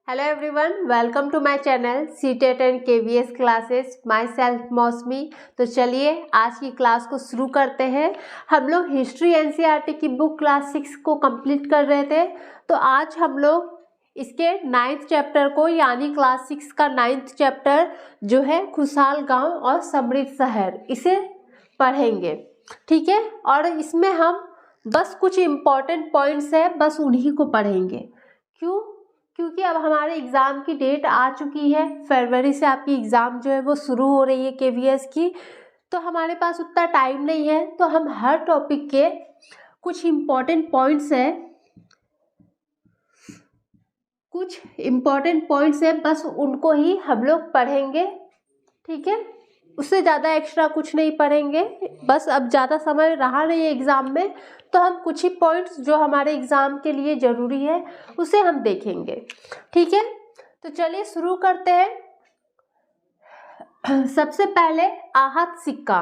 Hello everyone, welcome to my channel CTET and KVS classes. Myself Mousami. तो चलिए आज की क्लास को शुरू करते हैं। हम लोग हिस्ट्री एनसीईआरटी की बुक क्लास 6 को कंप्लीट कर रहे थे। तो आज हम लोग इसके 9th चैप्टर को यानी क्लास 6 का 9th चैप्टर जो है खुशहाल गांव और समृद्ध शहर, इसे पढ़ेंगे। ठीक है, और इसमें हम बस कुछ इम्पॉर्टेंट पॉइंट्स है, बस उन्हीं को पढ़ेंगे। क्योंकि अब हमारे एग्ज़ाम की डेट आ चुकी है। फरवरी से आपकी एग्ज़ाम जो है वो शुरू हो रही है केवीएस की। तो हमारे पास उतना टाइम नहीं है, तो हम हर टॉपिक के कुछ इम्पॉर्टेंट पॉइंट्स है, बस उनको ही हम लोग पढ़ेंगे। ठीक है, उससे ज़्यादा एक्स्ट्रा कुछ नहीं पढ़ेंगे। बस अब ज़्यादा समय रहा नहीं है एग्ज़ाम में, तो हम कुछ ही पॉइंट्स जो हमारे एग्ज़ाम के लिए ज़रूरी है उसे हम देखेंगे। ठीक है, तो चलिए शुरू करते हैं। सबसे पहले आहत सिक्का।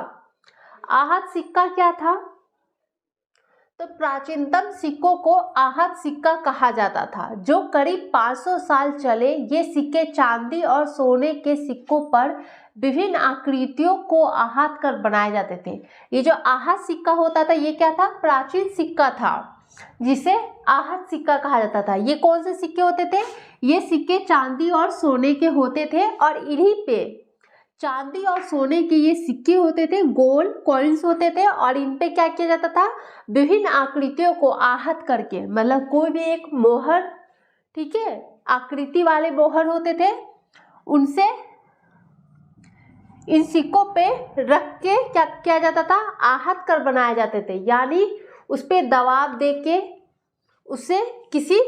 आहत सिक्का क्या था? तो प्राचीनतम सिक्कों को आहत सिक्का कहा जाता था, जो करीब 500 साल चले। ये सिक्के चांदी और सोने के सिक्कों पर विभिन्न आकृतियों को आहत कर बनाए जाते थे। ये जो आहत सिक्का होता था, ये क्या था? प्राचीन सिक्का था, जिसे आहत सिक्का कहा जाता था। ये कौन से सिक्के होते थे? ये सिक्के चांदी और सोने के होते थे, और इन्हीं पे चांदी और सोने के ये सिक्के होते थे, गोल्ड कॉइन्स होते थे, और इन पे क्या किया जाता था? विभिन्न आकृतियों को आहत करके, मतलब कोई भी एक मोहर, ठीक है, आकृति वाले मोहर होते थे, उनसे इन सिक्कों पे रख के क्या किया जाता था? आहत कर बनाए जाते थे। यानी उस पे दबाव दे के, उसे किसी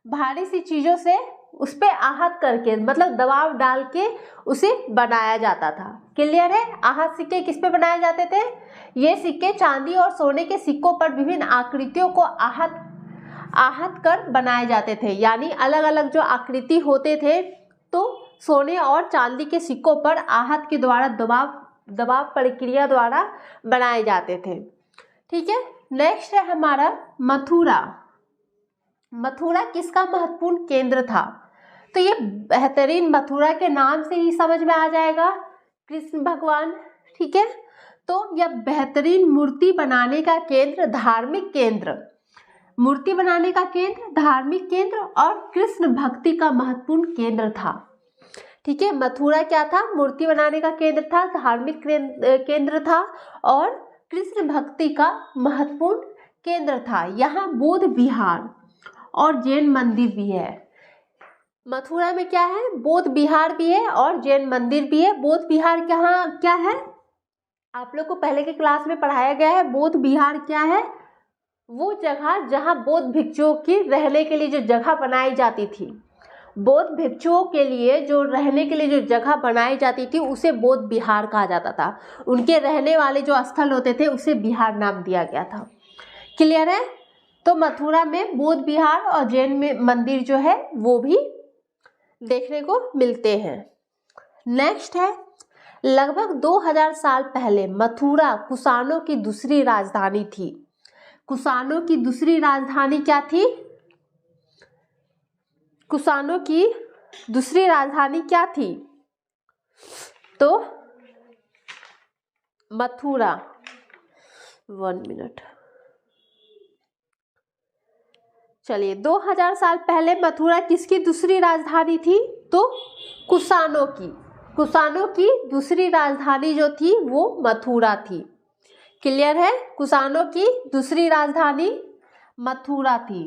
भारी सी चीज़ों से उस पे आहत करके, मतलब दबाव डाल के उसे बनाया जाता था। क्लियर है? आहत सिक्के किस पे बनाए जाते थे? ये सिक्के चांदी और सोने के सिक्कों पर विभिन्न आकृतियों को आहत कर बनाए जाते थे। यानी अलग अलग जो आकृति होते थे, तो सोने और चांदी के सिक्कों पर आहत के द्वारा दबाव प्रक्रिया द्वारा बनाए जाते थे। ठीक है, नेक्स्ट है हमारा मथुरा। मथुरा किसका महत्वपूर्ण केंद्र था? तो ये बेहतरीन, मथुरा के नाम से ही समझ में आ जाएगा, कृष्ण भगवान। ठीक है, तो यह बेहतरीन मूर्ति बनाने का केंद्र, धार्मिक केंद्र, मूर्ति बनाने का केंद्र, धार्मिक केंद्र और कृष्ण भक्ति का महत्वपूर्ण केंद्र था। ठीक है, मथुरा क्या था? मूर्ति बनाने का केंद्र था, धार्मिक केंद्र था और कृष्ण भक्ति का महत्वपूर्ण केंद्र था। यहाँ बौद्ध विहार और जैन मंदिर भी है। मथुरा में क्या है? बौद्ध विहार भी है और जैन मंदिर भी है। बौद्ध विहार क्या है? आप लोग को पहले के क्लास में पढ़ाया गया है। बौद्ध विहार क्या है? वो जगह जहाँ बौद्ध भिक्षुओं की रहने के लिए जो जगह बनाई जाती थी, बौद्ध भिक्षुओं के लिए जो रहने के लिए जो जगह बनाई जाती थी, उसे बौद्ध विहार कहा जाता था। उनके रहने वाले जो स्थल होते थे, उसे विहार नाम दिया गया था। क्लियर है? तो मथुरा में बौद्ध विहार और जैन में मंदिर जो है वो भी देखने को मिलते हैं। नेक्स्ट है, लगभग 2000 साल पहले मथुरा कुषाणों की दूसरी राजधानी थी। कुषाणों की दूसरी राजधानी क्या थी? कुषाणों की दूसरी राजधानी क्या थी? तो मथुरा। 1 मिनट, चलिए, 2000 साल पहले मथुरा किसकी दूसरी राजधानी थी? तो कुषाणों की दूसरी राजधानी जो थी वो मथुरा थी। क्लियर है? कुषाणों की दूसरी राजधानी मथुरा थी।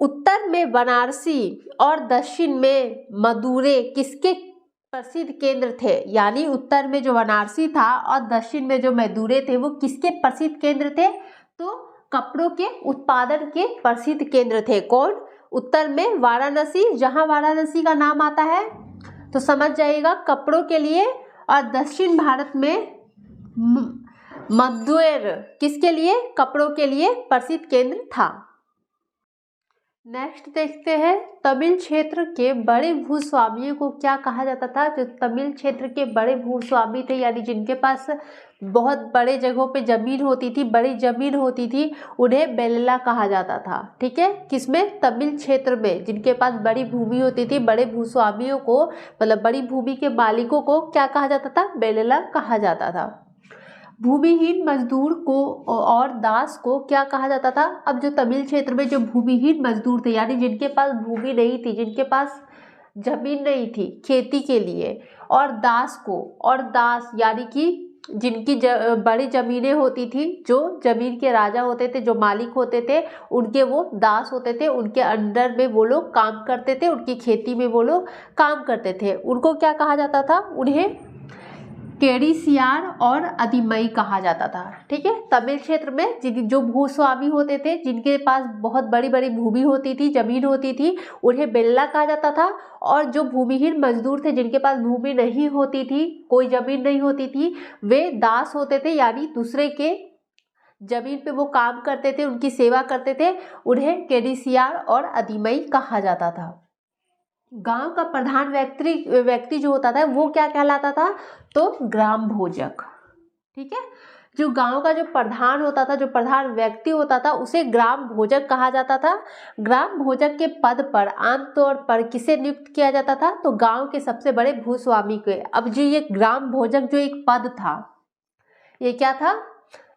उत्तर में बनारसी और दक्षिण में मदुरै किसके प्रसिद्ध केंद्र थे? यानी उत्तर में जो बनारसी था और दक्षिण में जो मदुरै थे, वो किसके प्रसिद्ध केंद्र थे? तो कपड़ों के उत्पादन के प्रसिद्ध केंद्र थे। कौन? उत्तर में वाराणसी, जहां वाराणसी का नाम आता है तो समझ जाइएगा कपड़ों के लिए, और दक्षिण भारत में मदुरै किसके लिए? कपड़ों के लिए प्रसिद्ध केंद्र था। नेक्स्ट देखते हैं, तमिल क्षेत्र के बड़े भूस्वामियों को क्या कहा जाता था। जो तमिल क्षेत्र के बड़े भूस्वामी थे, यानी जिनके पास बहुत बड़े जगहों पे ज़मीन होती थी, बड़ी ज़मीन होती थी, उन्हें बेल्ला कहा जाता था। ठीक है, किसमें? तमिल क्षेत्र में जिनके पास बड़ी भूमि होती थी, बड़े भूस्वामियों को, मतलब बड़ी भूमि के मालिकों को क्या कहा जाता था? बेल्ला कहा जाता था। भूमिहीन मजदूर को और दास को क्या कहा जाता था? अब जो तमिल क्षेत्र में जो भूमिहीन मजदूर थे, यानी जिनके पास भूमि नहीं थी, जिनके पास जमीन नहीं थी खेती के लिए, और दास को, और दास यानी कि जिनकी बड़ी जमीनें होती थी, जो जमीन के राजा होते थे, जो मालिक होते थे, उनके वो दास होते थे, उनके अंडर में वो लोग काम करते थे, उनकी खेती में वो लोग काम करते थे। उनको क्या कहा जाता था? उन्हें केडीसीआर और अधिमई कहा जाता था। ठीक है, तमिल क्षेत्र में जो भूस्वामी होते थे, जिनके पास बहुत बड़ी बड़ी भूमि होती थी, जमीन होती थी, उन्हें बेल्ला कहा जाता था। और जो भूमिहीन मजदूर थे, जिनके पास भूमि नहीं होती थी, कोई जमीन नहीं होती थी, वे दास होते थे, यानी दूसरे के जमीन पे वो काम करते थे, उनकी सेवा करते थे, उन्हें केडीसीआर और अधिमई कहा जाता था। गांव का प्रधान व्यक्ति जो होता था वो क्या कहलाता था? तो ग्राम भोजक। ठीक है, जो गांव का जो प्रधान होता था, जो प्रधान व्यक्ति होता था, उसे ग्राम भोजक कहा जाता था। ग्राम भोजक के पद पर आमतौर पर किसे नियुक्त किया जाता था? तो गांव के सबसे बड़े भूस्वामी के। अब जो ये ग्राम भोजक जो एक पद था, ये क्या था?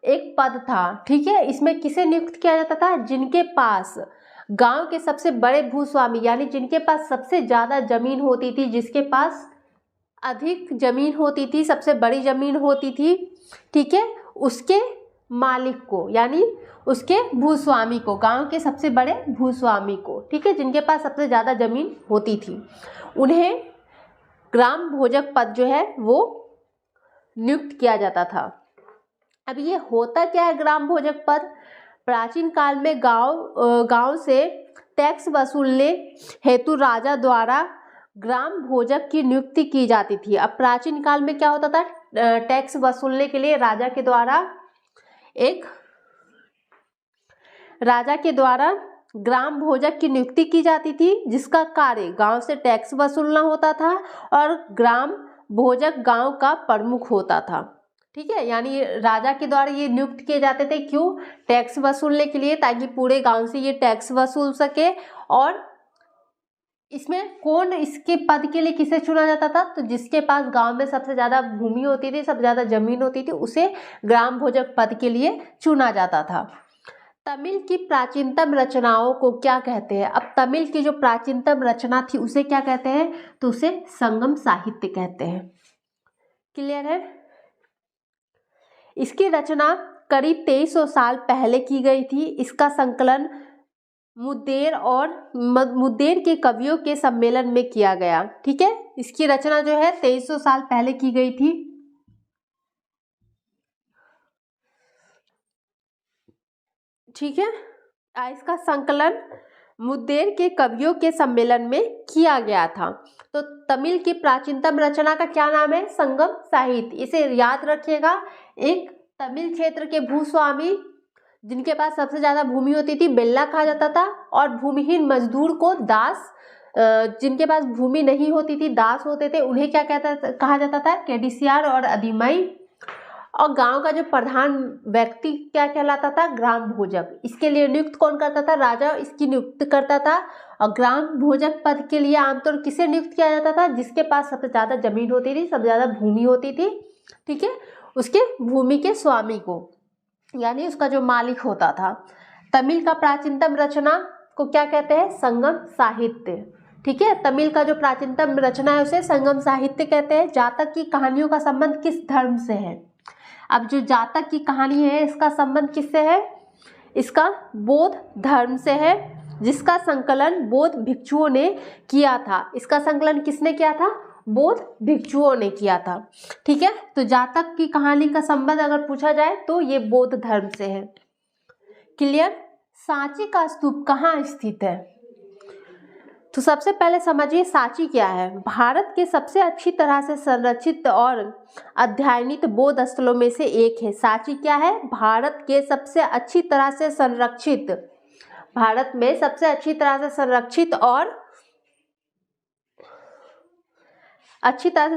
एक पद था। ठीक है, इसमें किसे नियुक्त किया जाता था? जिनके पास गांव के सबसे बड़े भूस्वामी, यानी जिनके पास सबसे ज्यादा जमीन होती थी, जिसके पास अधिक जमीन होती थी, सबसे बड़ी जमीन होती थी, ठीक है, उसके मालिक को, यानी उसके भूस्वामी को, गांव के सबसे बड़े भूस्वामी को, ठीक है, जिनके पास सबसे ज्यादा जमीन होती थी, उन्हें ग्राम भोजक पद जो है वो नियुक्त किया जाता था। अब ये होता क्या है ग्राम भोजक पद? प्राचीन काल में गांव से टैक्स वसूलने हेतु राजा द्वारा ग्राम भोजक की नियुक्ति की जाती थी। अब प्राचीन काल में क्या होता था? टैक्स वसूलने के लिए राजा के द्वारा ग्राम भोजक की नियुक्ति की जाती थी, जिसका कार्य गांव से टैक्स वसूलना होता था, और ग्राम भोजक गांव का प्रमुख होता था। ठीक है, यानी राजा के द्वारा ये नियुक्त किए जाते थे। क्यों? टैक्स वसूलने के लिए, ताकि पूरे गांव से ये टैक्स वसूल सके। और इसमें कौन इसके पद के लिए किसे चुना जाता था? तो जिसके पास गांव में सबसे ज्यादा भूमि होती थी, सबसे ज्यादा जमीन होती थी, उसे ग्राम भोजक पद के लिए चुना जाता था। तमिल की प्राचीनतम रचनाओं को क्या कहते हैं? अब तमिल की जो प्राचीनतम रचना थी उसे क्या कहते हैं? तो उसे संगम साहित्य कहते हैं। क्लियर है? इसकी रचना करीब 2300 साल पहले की गई थी। इसका संकलन मुद्देर के कवियों के सम्मेलन में किया गया। ठीक है, इसकी रचना जो है 2300 साल पहले की गई थी। ठीक है, इसका संकलन मुद्देर के कवियों के सम्मेलन में किया गया था। तो तमिल की प्राचीनतम रचना का क्या नाम है? संगम साहित्य। इसे याद रखिएगा। एक तमिल क्षेत्र के भूस्वामी, जिनके पास सबसे ज्यादा भूमि होती थी, बेल्ला कहा जाता था, और भूमिहीन मजदूर को दास, जिनके पास भूमि नहीं होती थी, दास होते थे, उन्हें क्या कहा जाता था? केडीसीआर और अधिमई। और गांव का जो प्रधान व्यक्ति क्या कहलाता था? ग्राम भोजक। इसके लिए नियुक्त कौन करता था? राजा इसकी नियुक्त करता था। और ग्राम भोजक पद के लिए आमतौर किसे नियुक्त किया जाता था? जिसके पास सबसे ज्यादा जमीन होती थी, सबसे ज्यादा भूमि होती थी, ठीक है, उसके भूमि के स्वामी को, यानी उसका जो मालिक होता था। तमिल का प्राचीनतम रचना को क्या कहते हैं? संगम साहित्य। ठीक है, तमिल का जो प्राचीनतम रचना है उसे संगम साहित्य कहते हैं। जातक की कहानियों का संबंध किस धर्म से है? अब जो जातक की कहानी है, इसका संबंध किससे है? इसका बौद्ध धर्म से है, जिसका संकलन बौद्ध भिक्षुओं ने किया था। इसका संकलन किसने किया था? बौद्ध भिक्षुओं ने किया था। ठीक है, तो जातक की कहानी का संबंध अगर पूछा जाए तो ये बौद्ध धर्म से है। क्लियर? सांची का स्तूप कहाँ स्थित है? तो सबसे पहले समझिए सांची क्या है। भारत के सबसे अच्छी तरह से संरक्षित और अध्ययनित बौद्ध स्थलों में से एक है। सांची क्या है? भारत के सबसे अच्छी तरह से संरक्षित भारत में सबसे अच्छी तरह से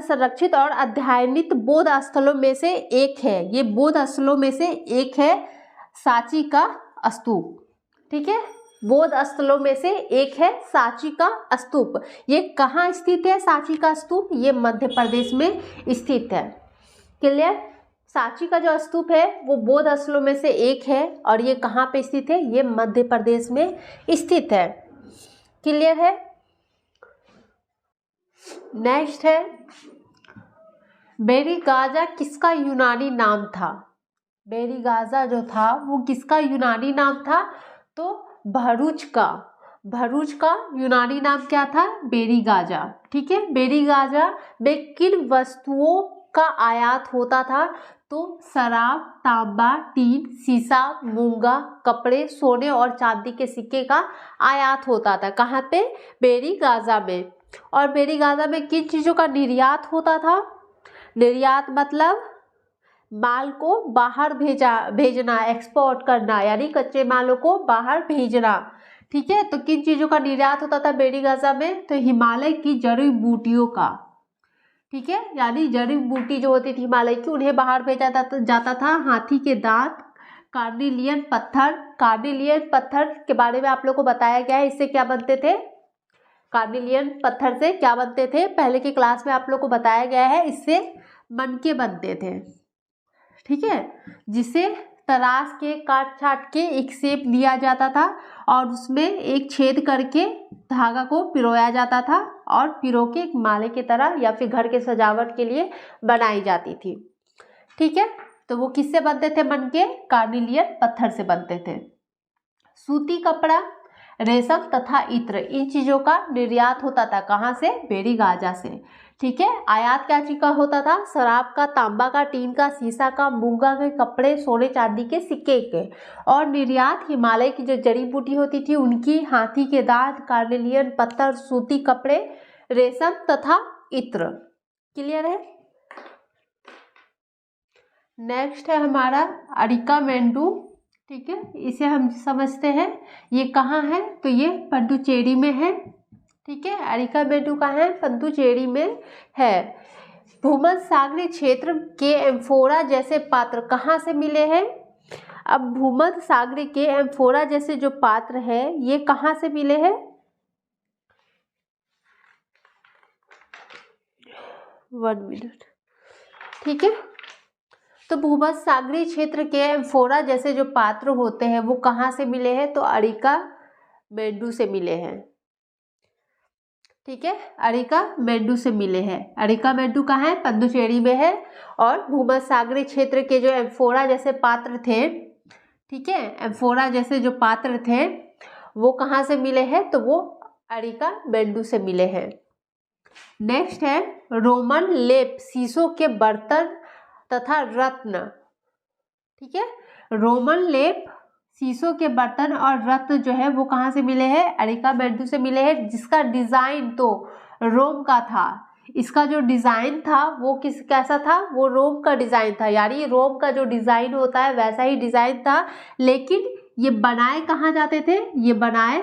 संरक्षित और अध्ययनित बौद्ध स्थलों में से एक है। ये बौद्ध स्थलों में से एक है सांची का स्तूप। ठीक है, बौद्ध स्थलों में से एक है सांची का स्तूप। ये कहाँ स्थित है सांची का स्तूप? ये मध्य प्रदेश में स्थित है। क्लियर? सांची का जो स्तूप है वो बौद्ध स्थलों में से एक है और ये कहाँ पे स्थित है? ये मध्य प्रदेश में स्थित है। क्लियर है? नेक्स्ट है, बेरीगाजा किसका यूनानी नाम था? बेरीगाजा जो था वो किसका यूनानी नाम था? तो भरूच का यूनानी नाम क्या था? बेरीगाजा। ठीक है, बेरीगाजा में किन वस्तुओं का आयात होता था? तो शराब, तांबा, टीन, शीशा, मूंगा, कपड़े, सोने और चांदी के सिक्के का आयात होता था। कहाँ पे? बेरीगाजा में। और बेरीगाजा में किन चीज़ों का निर्यात होता था? निर्यात मतलब माल को बाहर भेजना, एक्सपोर्ट करना, यानी कच्चे मालों को बाहर भेजना। ठीक है, तो किन चीज़ों का निर्यात होता था बेरीगाजा में? तो हिमालय की जड़ी बूटियों का। ठीक है, यानी जड़ी बूटी जो होती थी हिमालय की, उन्हें बाहर भेजा जाता था। हाथी के दांत, कार्निलियन पत्थर के बारे में आप लोग को बताया गया है। इससे क्या बनते थे? कार्निलियन पत्थर से क्या बनते थे? पहले की क्लास में आप लोग को बताया गया है। इससे मनके बनते थे। ठीक है, जिसे तराश के, काट छाट के एक शेप लिया जाता था और उसमें एक छेद करके धागा को पिरोया जाता था और पिरो के एक माले की तरह या फिर घर के सजावट के लिए बनाई जाती थी। ठीक है, तो वो किससे बनते थे? मनके कार्निलियन पत्थर से बनते थे। सूती कपड़ा, रेशम तथा इत्र, इन चीज़ों का निर्यात होता था। कहाँ से? बेरीगाजा से। ठीक है, आयात क्या चीज़ का होता था? शराब का, तांबा का, टीन का, शीशा का, मूंगा के कपड़े, सोने चांदी के सिक्के के। और निर्यात हिमालय की जो जड़ी बूटी होती थी उनकी, हाथी के दांत, कार्निलियन पत्थर, सूती कपड़े, रेशम तथा इत्र। क्लियर है? नेक्स्ट है हमारा अरिकामेंडू। ठीक है, इसे हम समझते हैं। ये कहाँ है? तो ये पुडुचेरी में है। ठीक है, अरिकामेंडू कहाँ है? पुडुचेरी में है। भूमध्यसागरीय क्षेत्र के एम्फोरा जैसे पात्र कहाँ से मिले हैं? अब भूमध्यसागरीय के एम्फोरा जैसे जो पात्र है ये कहाँ से मिले हैं? 1 मिनट। ठीक है, तो भूमध्यसागरीय क्षेत्र के एम्फोरा जैसे जो पात्र होते हैं वो कहाँ से मिले हैं? तो अरिकामेंडू से मिले हैं। ठीक है, अरिकामेंडू से मिले हैं। अरिकामेंडू कहाँ है? पुडुचेरी में है। और भूमध्यसागरीय क्षेत्र के जो एम्फोरा जैसे पात्र थे, ठीक है, एम्फोरा जैसे जो पात्र थे वो कहाँ से मिले हैं? तो वो अरिकामेंडू से मिले हैं। नेक्स्ट है रोमन लेप, शीशों के बर्तन तथा रत्न। ठीक है, रोमन लेप, शीशों के बर्तन और रत्न जो है वो कहाँ से मिले हैं? अरिकामेंडू से मिले हैं। जिसका डिजाइन तो रोम का था। इसका जो डिजाइन था वो कैसा था? वो रोम का डिजाइन था, यानी रोम का जो डिजाइन होता है वैसा ही डिजाइन था। लेकिन ये बनाए कहाँ जाते थे? ये बनाए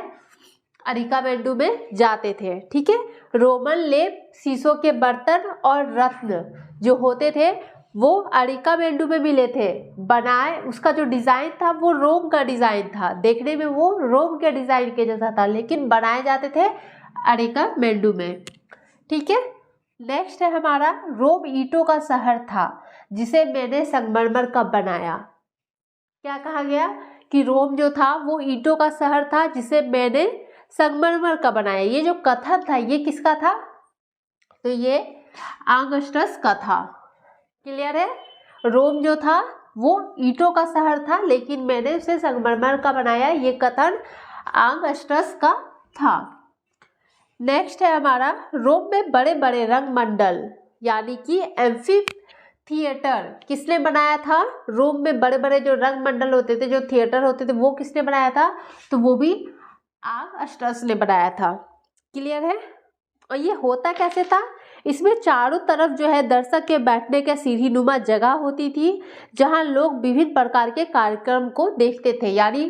अरिकामेंडू में जाते थे। ठीक है, रोमन लेप, शीशों के बर्तन और रत्न जो होते थे वो अरिकामेंडू में मिले थे। बनाए उसका जो डिज़ाइन था वो रोम का डिज़ाइन था, देखने में वो रोम के डिज़ाइन के जैसा था, लेकिन बनाए जाते थे अरिकामेंडू में। ठीक है, नेक्स्ट है हमारा रोम ईंटों का शहर था जिसे मैंने संगमरमर का बनाया। क्या कहा गया? कि रोम जो था वो ईंटों का शहर था जिसे मैंने संगमरमर का बनाया। ये जो कथन था ये किसका था? तो ये ऑगस्टस का था। क्लियर है? रोम जो था वो ईंटों का शहर था लेकिन मैंने उसे संगमरमर का बनाया, ये कथन ऑगस्टस का था। नेक्स्ट है हमारा रोम में बड़े बड़े रंग मंडल यानी कि एम्फी थिएटर किसने बनाया था? रोम में बड़े बड़े जो रंग मंडल होते थे, जो थिएटर होते थे, वो किसने बनाया था? तो वो भी ऑगस्टस ने बनाया था। क्लियर है? और ये होता कैसे था? इसमें चारों तरफ जो है दर्शक के बैठने का सीढ़ी नुमा जगह होती थी जहां लोग विभिन्न प्रकार के कार्यक्रम को देखते थे। यानी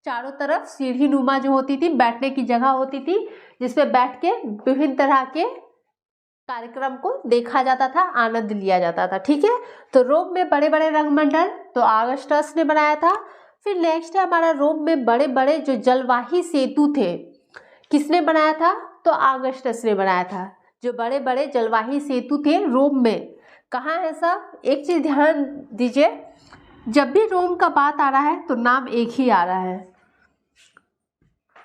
चारों तरफ सीढ़ी नुमा जो होती थी, बैठने की जगह होती थी, जिसपे बैठ के विभिन्न तरह के कार्यक्रम को देखा जाता था, आनंद लिया जाता था। ठीक है, तो रोम में बड़े बड़े रंगमंडल तो ऑगस्टस ने बनाया था। फिर नेक्स्ट है हमारा रोम में बड़े बड़े जो जलवाही सेतु थे, किसने बनाया था? तो ऑगस्टस ने बनाया था। जो बड़े बड़े जलवाही सेतु थे रोम में, कहाँ है सब? एक चीज ध्यान दीजिए, जब भी रोम का बात आ रहा है तो नाम एक ही आ रहा है।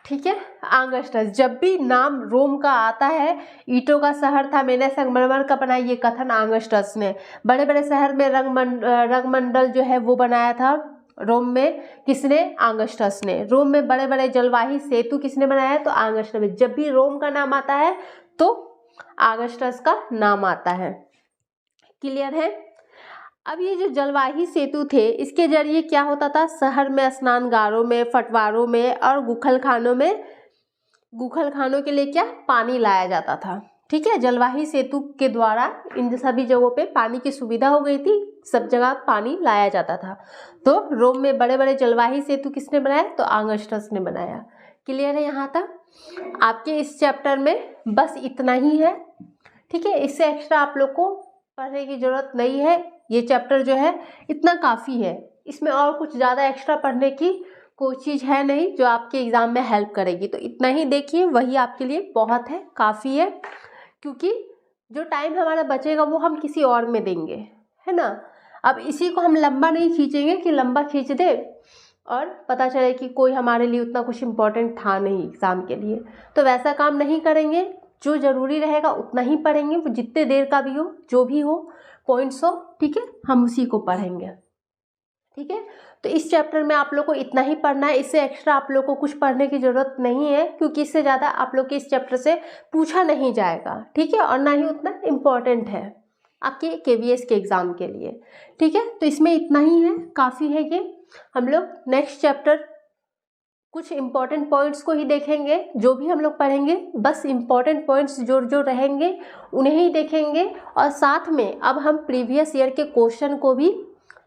ठीक है, ऑगस्टस। जब भी नाम रोम का आता है, ईंटों का शहर था, मैंने संगमरमर का बनाया, ये कथन ऑगस्टस ने। बड़े बड़े शहर में रंगमंडल जो है वो बनाया था रोम में, किसने? ऑगस्टस ने। रोम में बड़े बड़े जलवाही सेतु किसने बनाया है? तो ऑगस्टस ने। जब भी रोम का नाम आता है तो ऑगस्टस का नाम आता है। क्लियर है? अब ये जो जलवाही सेतु थे, इसके जरिए क्या होता था? शहर में स्नानगारों में, फटवारों में और गुखलखानों में, गुखलखानों के लिए क्या? पानी लाया जाता था। ठीक है, जलवाही सेतु के द्वारा इन सभी जगहों पे पानी की सुविधा हो गई थी, सब जगह पानी लाया जाता था। तो रोम में बड़े बड़े जलवाही सेतु किसने बनाया? तो ऑगस्टस ने बनाया। क्लियर है यहाँ तक? आपके इस चैप्टर में बस इतना ही है। ठीक है, इससे एक्स्ट्रा आप लोग को पढ़ने की जरूरत नहीं है। ये चैप्टर जो है इतना काफ़ी है, इसमें और कुछ ज़्यादा एक्स्ट्रा पढ़ने की कोई चीज़ है नहीं जो आपके एग्ज़ाम में हेल्प करेगी। तो इतना ही देखिए, वही आपके लिए बहुत है, काफ़ी है, क्योंकि जो टाइम हमारा बचेगा वो हम किसी और में देंगे, है ना। अब इसी को हम लंबा नहीं खींचेंगे कि लंबा खींच दे और पता चले कि कोई हमारे लिए उतना कुछ इम्पोर्टेंट था नहीं एग्ज़ाम के लिए, तो वैसा काम नहीं करेंगे। जो ज़रूरी रहेगा उतना ही पढ़ेंगे, वो जितने देर का भी हो, जो भी हो, पॉइंट्स हो, ठीक है, हम उसी को पढ़ेंगे। ठीक है, तो इस चैप्टर में आप लोग को इतना ही पढ़ना है, इससे एक्स्ट्रा आप लोग को कुछ पढ़ने की ज़रूरत नहीं है, क्योंकि इससे ज़्यादा आप लोग के इस चैप्टर से पूछा नहीं जाएगा। ठीक है, और ना ही उतना इम्पोर्टेंट है आपके KVS के एग्ज़ाम के लिए। ठीक है, तो इसमें इतना ही है, काफ़ी है ये। हम लोग नेक्स्ट चैप्टर कुछ इम्पॉर्टेंट पॉइंट्स को ही देखेंगे। जो भी हम लोग पढ़ेंगे बस इम्पॉर्टेंट पॉइंट्स जो जो रहेंगे उन्हें ही देखेंगे, और साथ में अब हम प्रीवियस ईयर के क्वेश्चन को भी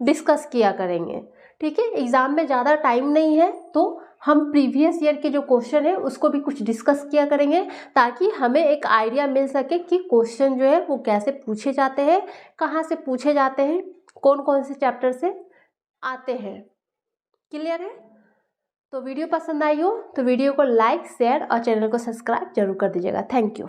डिस्कस किया करेंगे। ठीक है, एग्ज़ाम में ज़्यादा टाइम नहीं है तो हम प्रीवियस ईयर के जो क्वेश्चन है उसको भी कुछ डिस्कस किया करेंगे, ताकि हमें एक आइडिया मिल सके कि क्वेश्चन जो है वो कैसे पूछे जाते हैं, कहाँ से पूछे जाते हैं, कौन कौन से चैप्टर से आते हैं। क्लियर है? तो वीडियो पसंद आई हो तो वीडियो को लाइक, शेयर और चैनल को सब्सक्राइब जरूर कर दीजिएगा। Thank you.